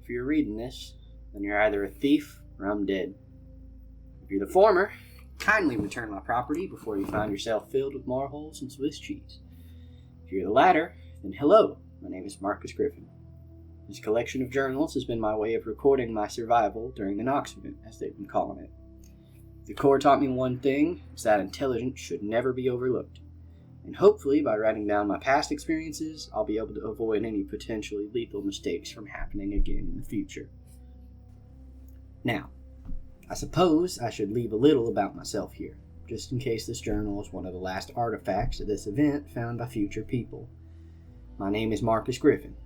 If you're reading this, then you're either a thief or I'm dead. If you're the former, kindly return my property before you find yourself filled with more holes and Swiss cheese. If you're the latter, then hello, my name is Marcus Griffin. This collection of journals has been my way of recording my survival during the Knox event, as they've been calling it. The Corps taught me one thing, it's that intelligence should never be overlooked. And hopefully, by writing down my past experiences, I'll be able to avoid any potentially lethal mistakes from happening again in the future. Now, I suppose I should leave a little about myself here, just in case this journal is one of the last artifacts of this event found by future people. My name is Marcus Griffin.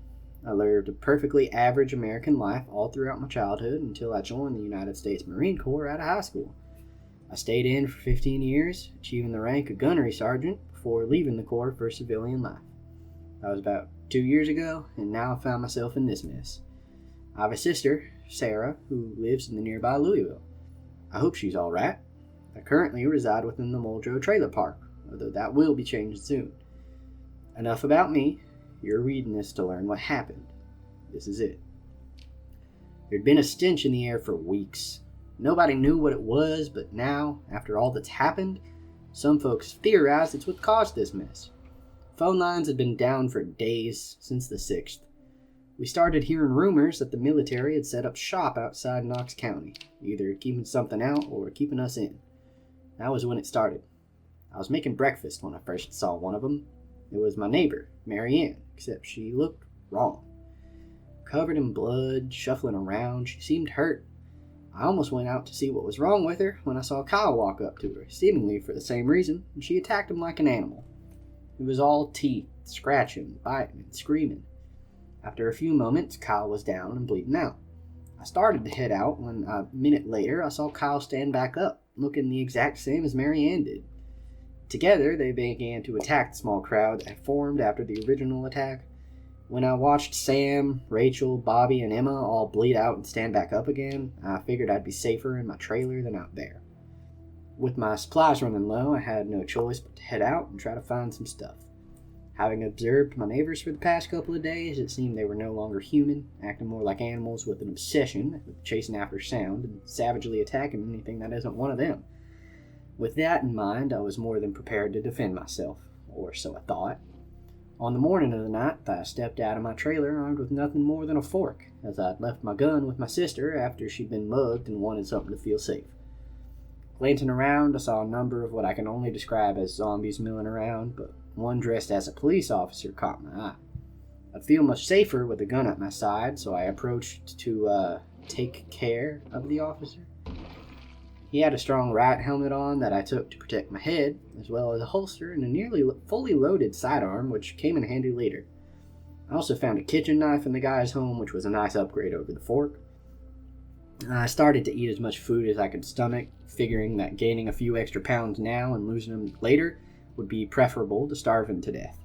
I lived a perfectly average American life all throughout my childhood until I joined the United States Marine Corps out of high school. I stayed in for 15 years, achieving the rank of gunnery sergeant before leaving the Corps for civilian life. That was about 2 years ago, and now I found myself in this mess. I have a sister, Sarah, who lives in the nearby Louisville. I hope she's alright. I currently reside within the Muldrow Trailer Park, although that will be changed soon. Enough about me. You're reading this to learn what happened. This is it. There'd been a stench in the air for weeks. Nobody knew what it was, but now, after all that's happened, some folks theorized it's what caused this mess. Phone lines had been down for days since the 6th. We started hearing rumors that the military had set up shop outside Knox County, either keeping something out or keeping us in. That was when it started. I was making breakfast when I first saw one of them. It was my neighbor, Mary Ann, except she looked wrong. Covered in blood, shuffling around, she seemed hurt. I almost went out to see what was wrong with her when I saw Kyle walk up to her, seemingly for the same reason, and she attacked him like an animal. It was all teeth, scratching, biting, and screaming. After a few moments, Kyle was down and bleeding out. I started to head out when a minute later I saw Kyle stand back up, looking the exact same as Mary Ann did. Together, they began to attack the small crowd that had formed after the original attack. When I watched Sam, Rachel, Bobby, and Emma all bleed out and stand back up again, I figured I'd be safer in my trailer than out there. With my supplies running low, I had no choice but to head out and try to find some stuff. Having observed my neighbors for the past couple of days, it seemed they were no longer human, acting more like animals with an obsession with chasing after sound and savagely attacking anything that isn't one of them. With that in mind, I was more than prepared to defend myself, or so I thought. On the morning of the night, I stepped out of my trailer armed with nothing more than a fork, as I'd left my gun with my sister after she'd been mugged and wanted something to feel safe. Glancing around, I saw a number of what I can only describe as zombies milling around, but one dressed as a police officer caught my eye. I'd feel much safer with a gun at my side, so I approached to take care of the officer. He had a strong riot helmet on that I took to protect my head, as well as a holster and a nearly fully loaded sidearm, which came in handy later. I also found a kitchen knife in the guy's home, which was a nice upgrade over the fork. I started to eat as much food as I could stomach, figuring that gaining a few extra pounds now and losing them later would be preferable to starving to death.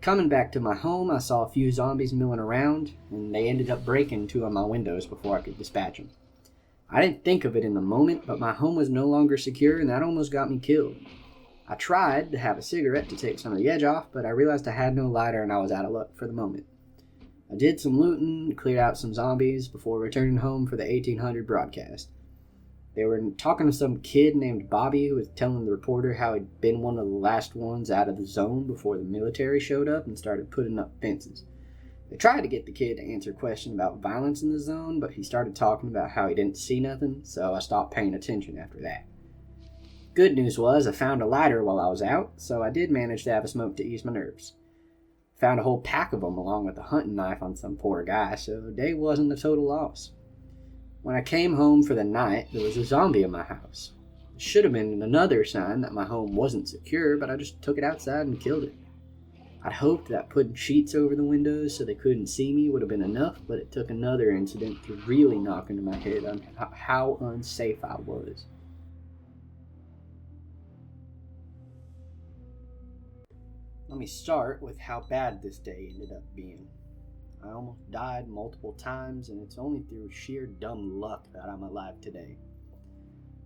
Coming back to my home, I saw a few zombies milling around, and they ended up breaking 2 of my windows before I could dispatch them. I didn't think of it in the moment, but my home was no longer secure, and that almost got me killed. I tried to have a cigarette to take some of the edge off, but I realized I had no lighter and I was out of luck for the moment. I did some looting, cleared out some zombies before returning home for the 1800 broadcast. They were talking to some kid named Bobby who was telling the reporter how he'd been one of the last ones out of the zone before the military showed up and started putting up fences. They tried to get the kid to answer a question about violence in the zone, but he started talking about how he didn't see nothing, so I stopped paying attention after that. Good news was I found a lighter while I was out, so I did manage to have a smoke to ease my nerves. Found a whole pack of them along with a hunting knife on some poor guy, so the day wasn't a total loss. When I came home for the night, there was a zombie in my house. It should have been another sign that my home wasn't secure, but I just took it outside and killed it. I'd hoped that putting sheets over the windows so they couldn't see me would have been enough, but it took another incident to really knock into my head on how unsafe I was. Let me start with how bad this day ended up being. I almost died multiple times, and it's only through sheer dumb luck that I'm alive today.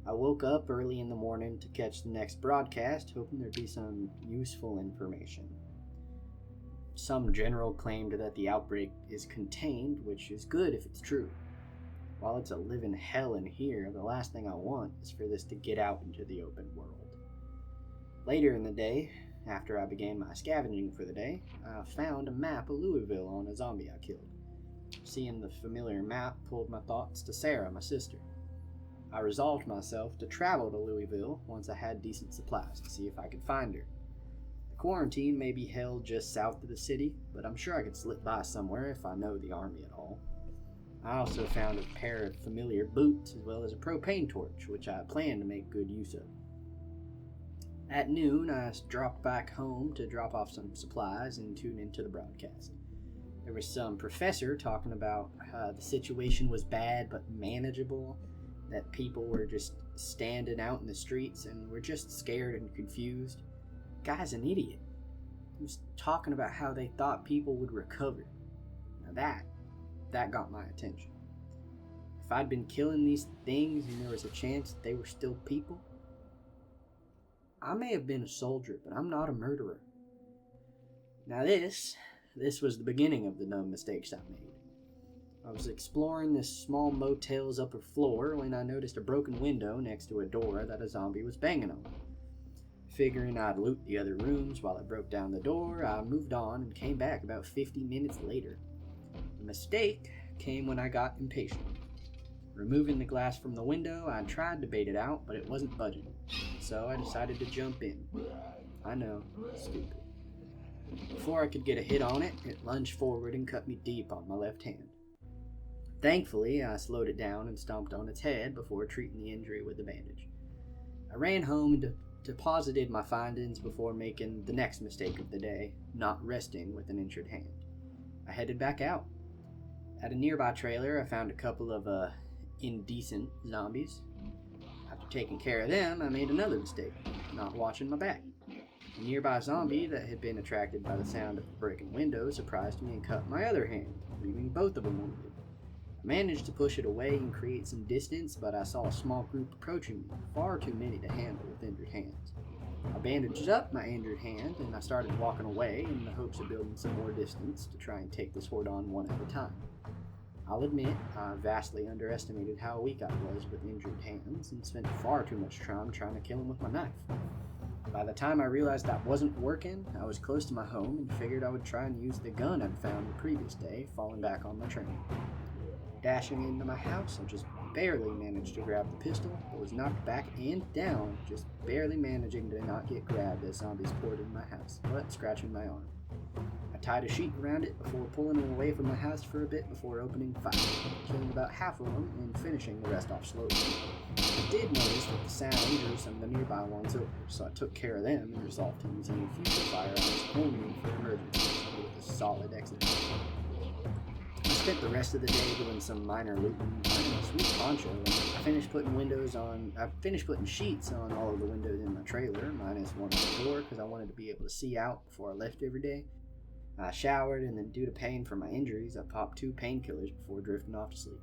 I woke up early in the morning to catch the next broadcast, hoping there'd be some useful information. Some general claimed that the outbreak is contained, which is good if it's true. While it's a living hell in here, the last thing I want is for this to get out into the open world. Later in the day, after I began my scavenging for the day, I found a map of Louisville on a zombie I killed. Seeing the familiar map pulled my thoughts to Sarah, my sister. I resolved myself to travel to Louisville once I had decent supplies to see if I could find her. The quarantine may be held just south of the city, but I'm sure I could slip by somewhere if I know the army at all. I also found a pair of familiar boots as well as a propane torch, which I plan to make good use of. At noon, I dropped back home to drop off some supplies and tune into the broadcast. There was some professor talking about how the situation was bad but manageable, that people were just standing out in the streets and were just scared and confused. Guy's an idiot. He was talking about how they thought people would recover. Now that got my attention. If I'd been killing these things and there was a chance that they were still people, I may have been a soldier, but I'm not a murderer. Now this was the beginning of the dumb mistakes I made. I was exploring this small motel's upper floor when I noticed a broken window next to a door that a zombie was banging on. Figuring I'd loot the other rooms while I broke down the door, I moved on and came back about 50 minutes later. The mistake came when I got impatient. Removing the glass from the window, I tried to bait it out, but it wasn't budging. So I decided to jump in. I know, stupid. Before I could get a hit on it, it lunged forward and cut me deep on my left hand. Thankfully, I slowed it down and stomped on its head before treating the injury with a bandage. I ran home and deposited my findings before making the next mistake of the day, not resting with an injured hand. I headed back out. At a nearby trailer, I found a couple of indecent zombies. After taking care of them, I made another mistake, not watching my back. A nearby zombie that had been attracted by the sound of the breaking window surprised me and cut my other hand, leaving both of them wounded. I managed to push it away and create some distance, but I saw a small group approaching me, far too many to handle with injured hands. I bandaged up my injured hand and I started walking away in the hopes of building some more distance to try and take this horde on one at a time. I'll admit, I vastly underestimated how weak I was with injured hands and spent far too much time trying to kill him with my knife. By the time I realized that wasn't working, I was close to my home and figured I would try and use the gun I'd found the previous day, falling back on my train. Dashing into my house, I just barely managed to grab the pistol, but was knocked back and down, just barely managing to not get grabbed as zombies poured into my house, but scratching my arm. I tied a sheet around it before pulling them away from my house for a bit before opening fire, killing about half of them and finishing the rest off slowly. I did notice that the sound drew some of the nearby ones over, so I took care of them and resolved to use any future firearms only for emergencies with a solid exit. I spent the rest of the day doing some minor looting, finding a sweet poncho, and I finished putting sheets on all of the windows in my trailer, minus one on the door, because I wanted to be able to see out before I left every day. I showered, and then due to pain from my injuries, I popped 2 painkillers before drifting off to sleep.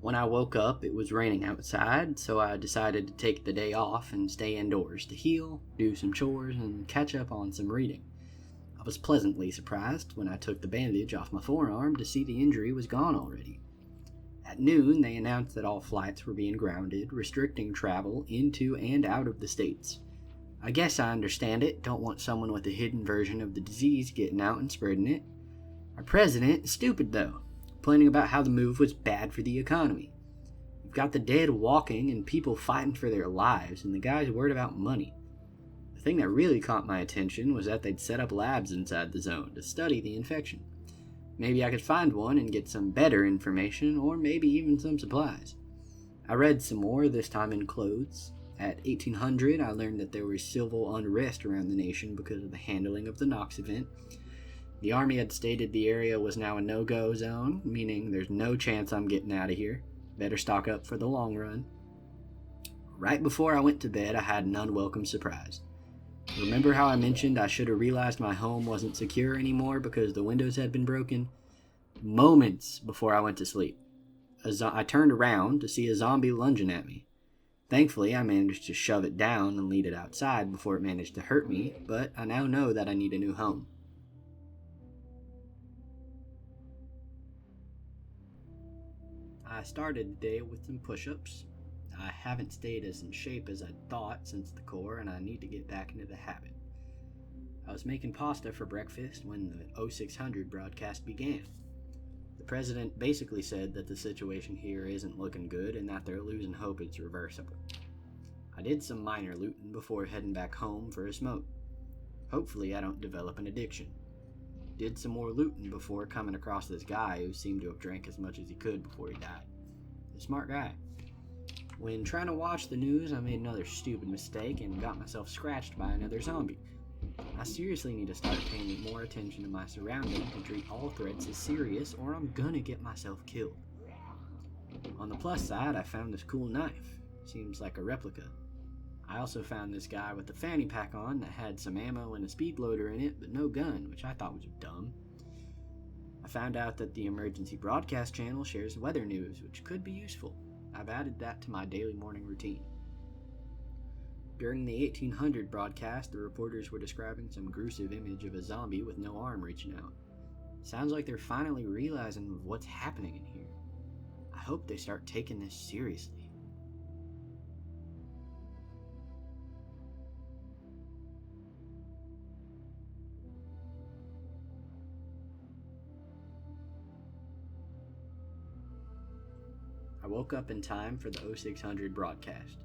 When I woke up, it was raining outside, so I decided to take the day off and stay indoors to heal, do some chores, and catch up on some reading. I was pleasantly surprised when I took the bandage off my forearm to see the injury was gone already. At noon, they announced that all flights were being grounded, restricting travel into and out of the states. I guess I understand it, don't want someone with a hidden version of the disease getting out and spreading it. Our president is stupid though, complaining about how the move was bad for the economy. You've got the dead walking and people fighting for their lives, and the guy's worried about money. The thing that really caught my attention was that they'd set up labs inside the zone to study the infection. Maybe I could find one and get some better information, or maybe even some supplies. I read some more, this time in clothes. At 1800, I learned that there was civil unrest around the nation because of the handling of the Knox event. The army had stated the area was now a no-go zone, meaning there's no chance I'm getting out of here. Better stock up for the long run. Right before I went to bed, I had an unwelcome surprise. Remember how I mentioned I should have realized my home wasn't secure anymore because the windows had been broken? Moments before I went to sleep, I turned around to see a zombie lunging at me. Thankfully, I managed to shove it down and lead it outside before it managed to hurt me, but I now know that I need a new home. I started the day with some push-ups. I haven't stayed as in shape as I'd thought since the Corps, and I need to get back into the habit. I was making pasta for breakfast when the 0600 broadcast began. The president basically said that the situation here isn't looking good and that they're losing hope it's reversible. I did some minor looting before heading back home for a smoke. Hopefully I don't develop an addiction. Did some more looting before coming across this guy who seemed to have drank as much as he could before he died. A smart guy. When trying to watch the news, I made another stupid mistake and got myself scratched by another zombie. I seriously need to start paying more attention to my surroundings and treat all threats as serious, or I'm gonna get myself killed. On the plus side, I found this cool knife. Seems like a replica. I also found this guy with a fanny pack on that had some ammo and a speed loader in it, but no gun, which I thought was dumb. I found out that the emergency broadcast channel shares weather news, which could be useful. I've added that to my daily morning routine. During the 1800 broadcast, the reporters were describing some gruesome image of a zombie with no arm reaching out. Sounds like they're finally realizing what's happening in here. I hope they start taking this seriously. I woke up in time for the 0600 broadcast.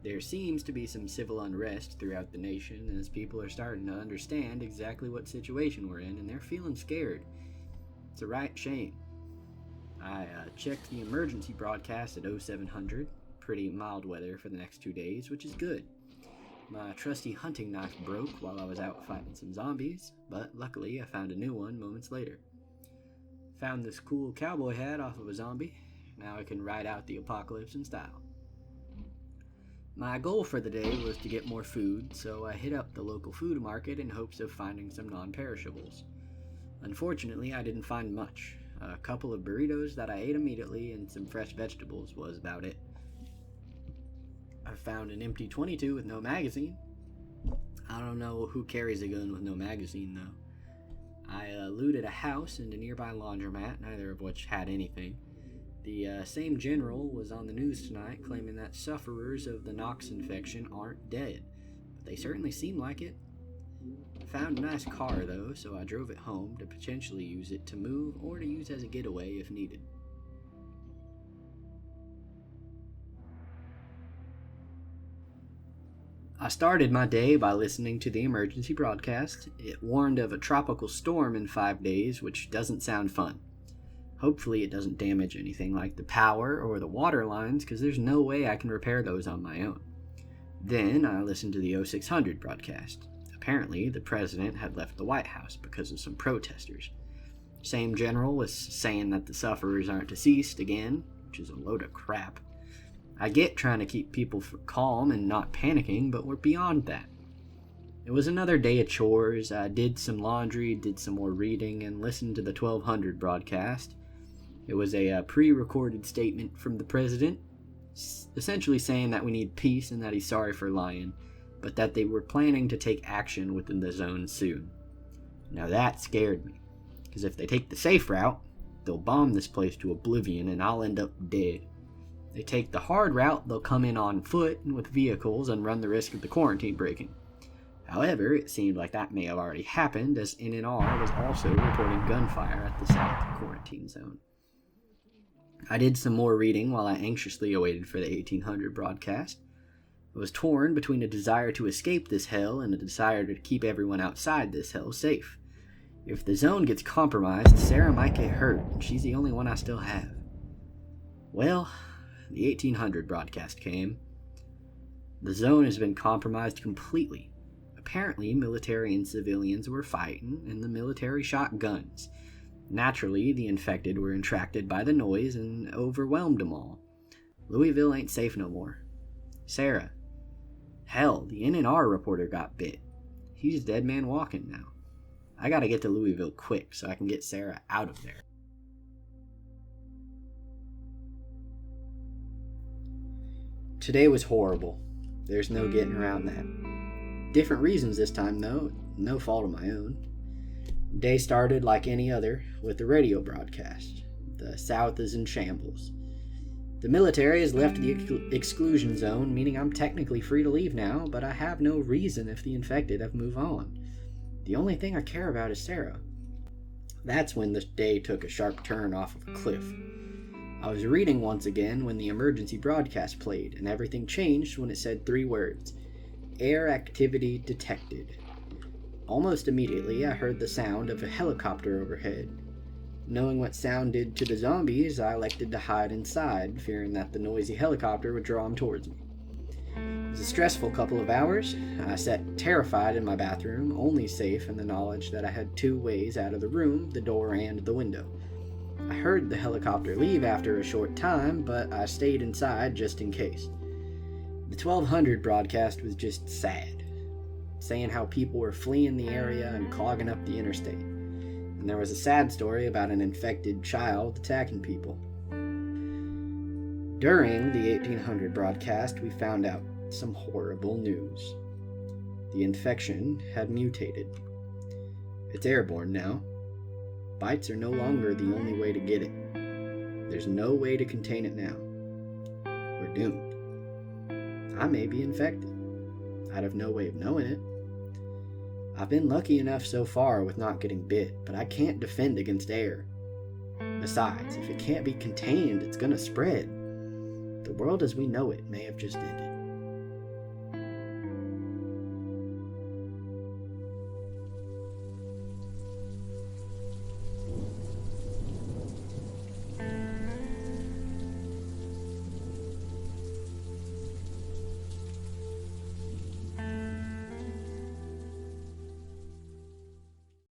There seems to be some civil unrest throughout the nation as people are starting to understand exactly what situation we're in and they're feeling scared. It's a right shame. I checked the emergency broadcast at 0700. Pretty mild weather for the next 2 days, which is good. My trusty hunting knife broke while I was out fighting some zombies, but luckily I found a new one moments later. Found this cool cowboy hat off of a zombie. Now I can ride out the apocalypse in style. My goal for the day was to get more food, so I hit up the local food market in hopes of finding some non-perishables. Unfortunately, I didn't find much. A couple of burritos that I ate immediately and some fresh vegetables was about it. I found an empty 22 with no magazine. I don't know who carries a gun with no magazine, though. I looted a house and a nearby laundromat, neither of which had anything. The same general was on the news tonight claiming that sufferers of the Knox infection aren't dead, but they certainly seem like it. I found a nice car though, so I drove it home to potentially use it to move or to use as a getaway if needed. I started my day by listening to the emergency broadcast. It warned of a tropical storm in 5 days, which doesn't sound fun. Hopefully it doesn't damage anything like the power or the water lines, because there's no way I can repair those on my own. Then I listened to the 0600 broadcast. Apparently the president had left the White House because of some protesters. Same general was saying that the sufferers aren't deceased again, which is a load of crap. I get trying to keep people calm and not panicking, but we're beyond that. It was another day of chores. I did some laundry, did some more reading, and listened to the 1200 broadcast. It was a pre-recorded statement from the president, essentially saying that we need peace and that he's sorry for lying, but that they were planning to take action within the zone soon. Now that scared me, because if they take the safe route, they'll bomb this place to oblivion and I'll end up dead. They take the hard route, they'll come in on foot and with vehicles and run the risk of the quarantine breaking. However, it seemed like that may have already happened, as NNR was also reporting gunfire at the south quarantine zone. I did some more reading while I anxiously awaited for the 1800 broadcast. I was torn between a desire to escape this hell and a desire to keep everyone outside this hell safe. If the zone gets compromised, Sarah might get hurt, and she's the only one I still have. Well, the 1800 broadcast came. The zone has been compromised completely. Apparently, military and civilians were fighting, and the military shot guns. Naturally, the infected were attracted by the noise and overwhelmed them all. Louisville ain't safe no more. Sarah. Hell, the NNR reporter got bit. he's dead man walking now. I gotta get to Louisville quick so I can get Sarah out of there. Today was horrible. There's no getting around that. Different reasons this time, though. No fault of my own. Day started like any other, with the radio broadcast. The South is in shambles. The military has left the exclusion zone, meaning I'm technically free to leave now, but I have no reason if the infected have moved on. The only thing I care about is Sarah. That's when the day took a sharp turn off of a cliff. I was reading once again when the emergency broadcast played, and everything changed when it said 3 words. Air activity detected. Almost immediately, I heard the sound of a helicopter overhead. Knowing what sound did to the zombies, I elected to hide inside, fearing that the noisy helicopter would draw them towards me. It was a stressful couple of hours. I sat terrified in my bathroom, only safe in the knowledge that I had 2 ways out of the room, the door and the window. I heard the helicopter leave after a short time, but I stayed inside just in case. The 1200 broadcast was just sad, saying how people were fleeing the area and clogging up the interstate. And there was a sad story about an infected child attacking people. During the 1800 broadcast, we found out some horrible news. The infection had mutated. It's airborne now. Bites are no longer the only way to get it. There's no way to contain it now. We're doomed. I may be infected. I'd have no way of knowing it. I've been lucky enough so far with not getting bit, but I can't defend against air. Besides, if it can't be contained, it's gonna spread. The world as we know it may have just ended.